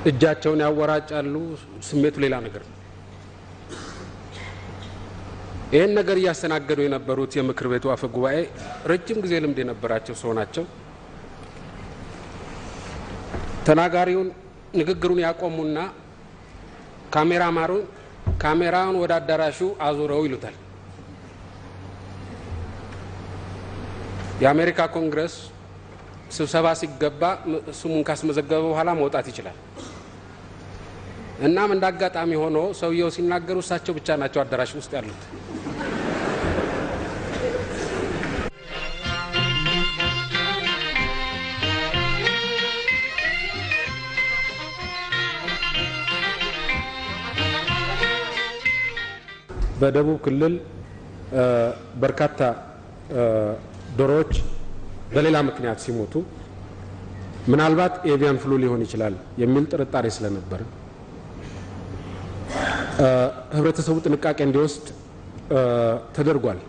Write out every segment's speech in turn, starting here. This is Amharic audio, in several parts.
እጃቸውን ያወራጫሉ ስሜቱ ሌላ ነገር ይሄን ነገር ያስተናገዱ የነበሩት የምክር ቤቱ አፈ ጉባኤ ረጅም ጊዜ ልምድ የነበራቸው ሰው ናቸው ተናጋሪውን ንግግሩን ያቆሙና ካሜራውን ወደ አዳራሹ አዙረው ይሉታል የአሜሪካ ኮንግረስ ስብሰባ ሲገባ ስሙን ካስመዘገበ በኋላ መውጣት ይችላል እናም እንዳጋጣሚ ሆኖ ሰውየው ሲናገሩ እሳቸው ብቻ ናቸው አዳራሽ ውስጥ ያሉት በደቡብ ክልል በርካታ ዶሮዎች በሌላ ምክንያት ሲሞቱ ምናልባት ኤቪያን ፍሉ ሊሆን ይችላል የሚል ጥርጣሬ ስለነበር ህብረተሰቡ ጥንቃቄ እንዲወስድ ተደርጓል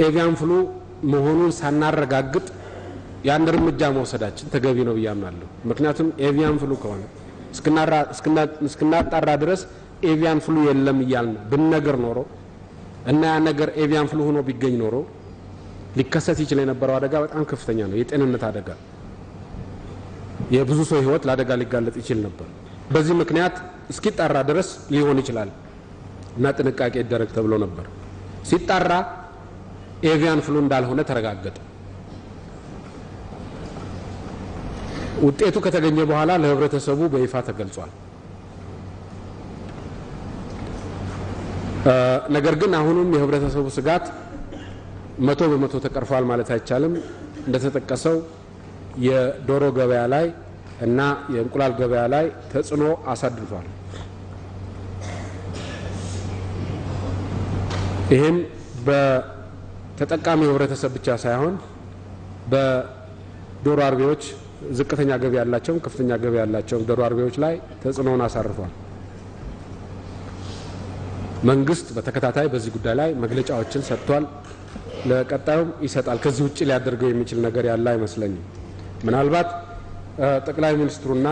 ኤቪያን ፍሉ መሆኑን ሳናረጋግጥ ያን እርምጃ መውሰዳችን ተገቢ ነው ብያምናለሁ ምክንያቱም ኤቪያን ፍሉ ከሆነ እስከናጣራ ድረስ ኤቪያን ፍሉ የለም ይያልን ብንነገር ኖሮ እና ያ ነገር ኤቪያን ፍሉ ሆኖ ቢገኝ ኖሮ ሊከሰት ይችላል የነበረው አደጋ በጣም ከፍተኛ ነው የጤንነት አደጋ የብዙ ሰው ህይወት ለአደጋ ሊጋለጥ ይችላል ነበር በዚህ ምክንያት እስኪጣራ ድረስ ሊሆን ይችላል እና ጥንቃቄ ይደረግ ተብሎ ነበር ሲጣራ ኤቪያን ፍሉ እንዳልሆነ ተረጋገጠ ውጤቱ ከተገኘ በኋላ ለህብረተሰቡ በይፋ ተገልጿል ነገር ግን አሁንም የህብረተሰቡ ስጋት 100% ተቀርፏል ማለት አይቻልም እንደተጠቀሰው የዶሮ ገበያ ላይ እና የእንቁላል ገበያ ላይ ተጽዕኖ አሳድሯል ይሄም በተጠቃሚ ህብረተሰብ ብቻ ሳይሆን በዶሮ አርቢዎች ዝቅተኛ ገበያ ያላቸው ከፍተኛ ገበያ ያላቸው ዶሮ አርቢዎች ላይ ተጽዕኖን አሳርፏል መንግስት በተከታታይ በዚህ ጉዳይ ላይ መግለጫዎችን ሰጥቷል ለቀጣዩም ይሰጣል ከዚህ ውጪ ሊያደርገው የሚችል ነገር ያለ አይመስለኝም ምናልባት ጠቅላይ ሚኒስትሩና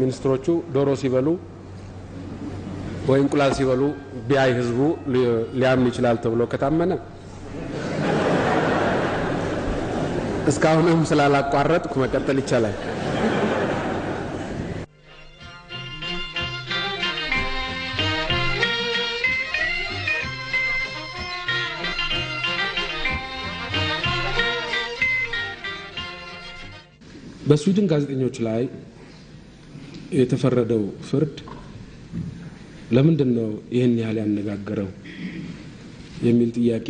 ሚኒስትሮቹ ዶሮ ሲበሉ ወይ እንቁላል ሲበሉ ቢያይ ህዝቡ ሊያምን ይችላል ተብሎ ከታመነ እስካሁንም ስላላቋረጥኩ መቀጠል ይቻላል በስዊድን ጋዜጠኞች ላይ የተፈረደው ፍርድ ለምንድን ነው ይሄን ያህል ያነጋገረው የሚል ጥያቄ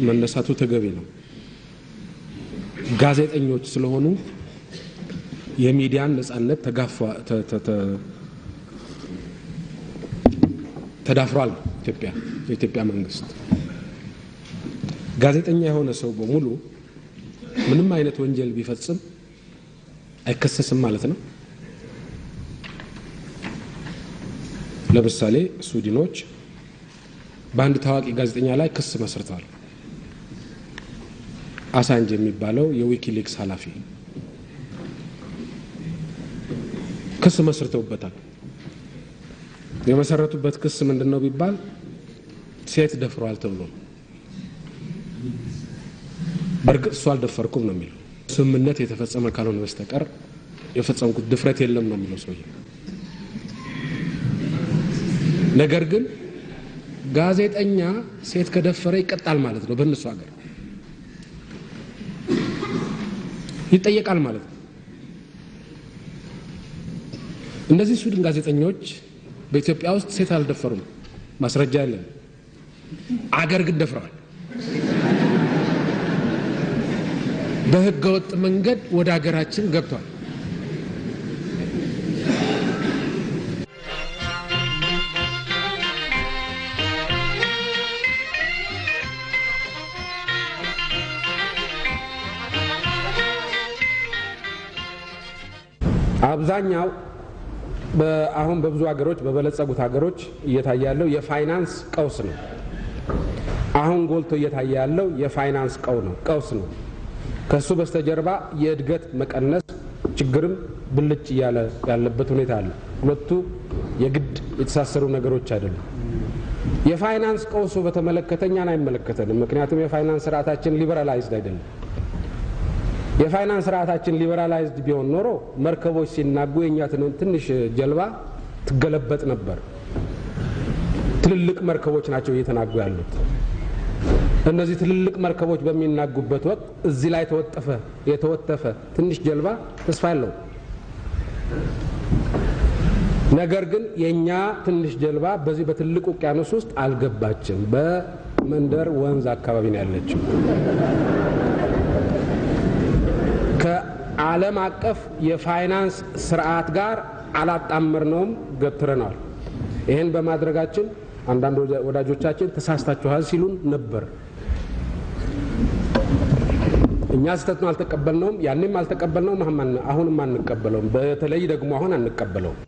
መነሳቱ ተገቢ ነው ጋዜጠኞች ስለሆኑ የሚዲያን ነጻነት ተዳፍሯል የኢትዮጵያ መንግስት ጋዜጠኛ የሆነ ሰው በሙሉ ምንም አይነት ወንጀል ቢፈጽም አይከሰስም ማለት ነው ለምሳሌ ስዊድኖች በአንድ ታዋቂ ጋዜጠኛ ላይ ክስ መስርተዋል አሳንጅ የሚባለው የዊኪሊክስ ኃላፊ ክስ መስርተውበታል የመሰረቱበት ክስ ምንድነው ቢባል ሴት ደፍሯል ተብሎ በርግጥ እሱ አልደፈርኩም ነው የሚለው ስምምነት የተፈጸመ ካልሆነ በስተቀር የፈጸምኩት ድፍረት የለም ነው የሚለው ሰውዬ ነገር ግን ጋዜጠኛ ሴት ከደፈረ ይቀጣል ማለት ነው በእነሱ ሀገር ይጠየቃል ማለት ነው እነዚህ ስዊድን ጋዜጠኞች በኢትዮጵያ ውስጥ ሴት አልደፈሩም ማስረጃ የለም አገር ግን ደፍረዋል በህገ ወጥ መንገድ ወደ ሀገራችን ገብቷል አብዛኛው አሁን በብዙ ሀገሮች በበለጸጉት ሀገሮች እየታየ ያለው የፋይናንስ ቀውስ ነው አሁን ጎልቶ እየታየ ያለው የፋይናንስ ቀውስ ነው ከሱ በስተጀርባ የእድገት መቀነስ ችግርም ብልጭ ያለበት ሁኔታ አለ። ሁለቱ የግድ የተሳሰሩ ነገሮች አይደሉም። የፋይናንስ ቀውሱ በተመለከተኛን አይመለከተንም። ምክንያቱም የፋይናንስ ስርዓታችን ሊበራላይዝድ አይደለም። የፋይናንስ ስርዓታችን ሊበራላይዝድ ቢሆን ኖሮ መርከቦች ሲናጉ የኛ ትንሽ ጀልባ ትገለበጥ ነበር። ትልልቅ መርከቦች ናቸው እየተናጉ ያሉት። እነዚህ ትልልቅ መርከቦች በሚናጉበት ወቅት እዚህ ላይ የተወጠፈ ትንሽ ጀልባ ተስፋ ያለው። ነገር ግን የኛ ትንሽ ጀልባ በዚህ በትልቅ ውቅያኖስ ውስጥ አልገባችም። በመንደር ወንዝ አካባቢ ነው ያለችው። ከዓለም አቀፍ የፋይናንስ ስርዓት ጋር አላጣመርነውም፣ ገትረናል። ይሄን በማድረጋችን አንዳንድ ወዳጆቻችን ተሳስታችኋል ሲሉን ነበር። እኛ ስተቱን አልተቀበልነውም፣ ያንንም አልተቀበልነውም፣ አሁንም አንቀበለውም። በተለይ ደግሞ አሁን አንቀበለውም።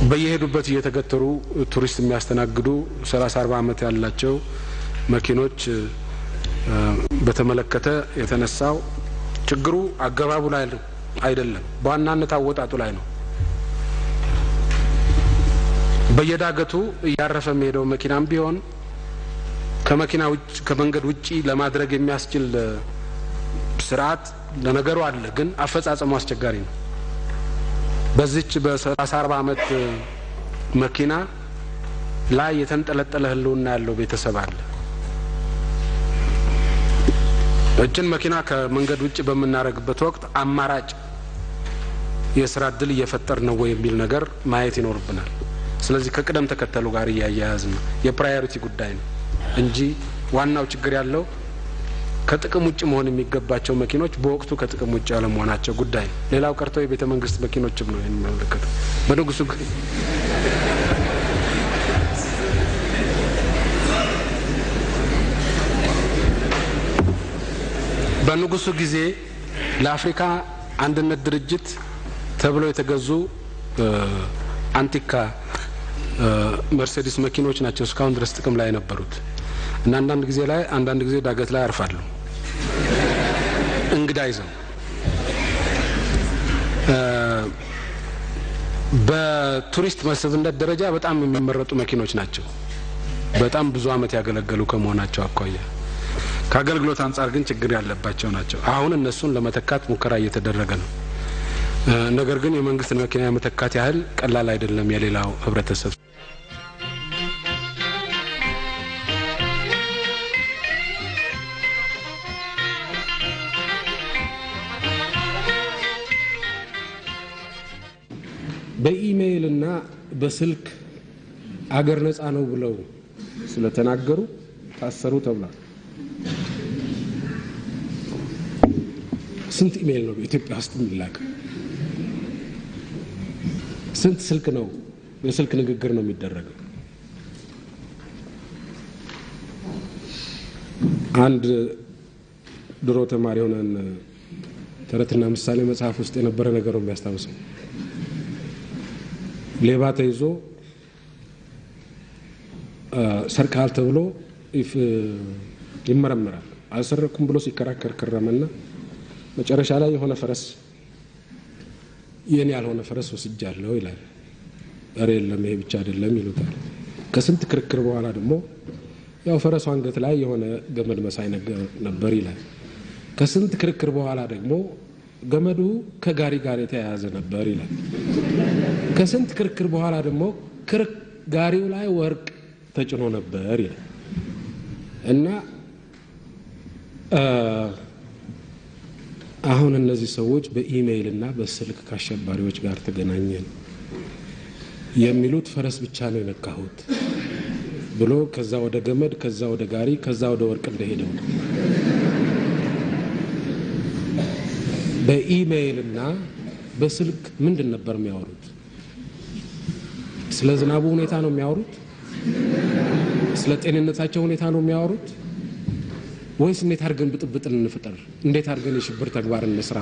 በየሄዱበት እየተገተሩ ቱሪስት የሚያስተናግዱ 30-40 ዓመት ያላቸው መኪኖች በተመለከተ የተነሳው ችግሩ አገባቡ ላይ አይደለም፣ በዋናነት አወጣጡ ላይ ነው። በየዳገቱ እያረፈ የሚሄደው መኪናም ቢሆን ከመንገድ ውጪ ለማድረግ የሚያስችል ስርዓት ለነገሩ አለ፣ ግን አፈጻጸሙ አስቸጋሪ ነው። በዚች በ30-40 ዓመት መኪና ላይ የተንጠለጠለ ህልውና ያለው ቤተሰብ አለ። እችን መኪና ከመንገድ ውጪ በመናረግበት ወቅት አማራጭ የስራ እድል እየፈጠር ነው ወይ የሚል ነገር ማየት ይኖርብናል። ስለዚህ ከቅደም ተከተሉ ጋር እያያያዝን ነው፣ የፕራዮሪቲ ጉዳይ ነው እንጂ ዋናው ችግር ያለው ከጥቅም ውጭ መሆን የሚገባቸው መኪኖች በወቅቱ ከጥቅም ውጭ ያለ መሆናቸው ጉዳይ ነው። ሌላው ቀርቶ የቤተ መንግስት መኪኖችም ነው የሚመለከተው። በንጉሱ ጊዜ ለአፍሪካ አንድነት ድርጅት ተብሎ የተገዙ አንቲካ መርሴዲስ መኪኖች ናቸው እስካሁን ድረስ ጥቅም ላይ የነበሩት እና አንዳንድ ጊዜ ዳገት ላይ ያርፋሉ እንግዳ ይዘው። በቱሪስት መስህብነት ደረጃ በጣም የሚመረጡ መኪኖች ናቸው፣ በጣም ብዙ አመት ያገለገሉ ከመሆናቸው አኳያ። ከአገልግሎት አንጻር ግን ችግር ያለባቸው ናቸው። አሁን እነሱን ለመተካት ሙከራ እየተደረገ ነው። ነገር ግን የመንግስት መኪና የመተካት ያህል ቀላል አይደለም የሌላው ህብረተሰብ። በኢሜይል እና በስልክ አገር ነፃ ነው ብለው ስለተናገሩ ታሰሩ ተብሏል። ስንት ኢሜይል ነው በኢትዮጵያ ውስጥ የሚላከው? ስንት ስልክ ነው የስልክ ንግግር ነው የሚደረገው? አንድ ድሮ ተማሪ ሆነን ተረትና ምሳሌ መጽሐፍ ውስጥ የነበረ ነገር ነው የሚያስታውሰው። ሌባ ተይዞ ሰርቃል ተብሎ ይመረመራል። አልሰረኩም ብሎ ሲከራከር ከረመና መጨረሻ ላይ የሆነ ፈረስ የኔ ያልሆነ ፈረስ ወስጃለሁ ይላል። አረ የለም ይሄ ብቻ አይደለም ይሉታል። ከስንት ክርክር በኋላ ደግሞ ያው ፈረሱ አንገት ላይ የሆነ ገመድ መሳይ ነገር ነበር ይላል። ከስንት ክርክር በኋላ ደግሞ ገመዱ ከጋሪ ጋር የተያያዘ ነበር ይላል። ከስንት ክርክር በኋላ ደግሞ ጋሪው ላይ ወርቅ ተጭኖ ነበር ይላል። እና አሁን እነዚህ ሰዎች በኢሜይል እና በስልክ ከአሸባሪዎች ጋር ተገናኘን የሚሉት ፈረስ ብቻ ነው የነካሁት ብሎ ከዛ ወደ ገመድ፣ ከዛ ወደ ጋሪ፣ ከዛ ወደ ወርቅ እንደሄደው በኢሜይል እና በስልክ ምንድን ነበር የሚያወሩት? ስለ ዝናቡ ሁኔታ ነው የሚያወሩት? ስለ ጤንነታቸው ሁኔታ ነው የሚያወሩት? ወይስ እንዴት አድርገን ብጥብጥን እንፍጠር፣ እንዴት አድርገን የሽብር ተግባር እንስራ?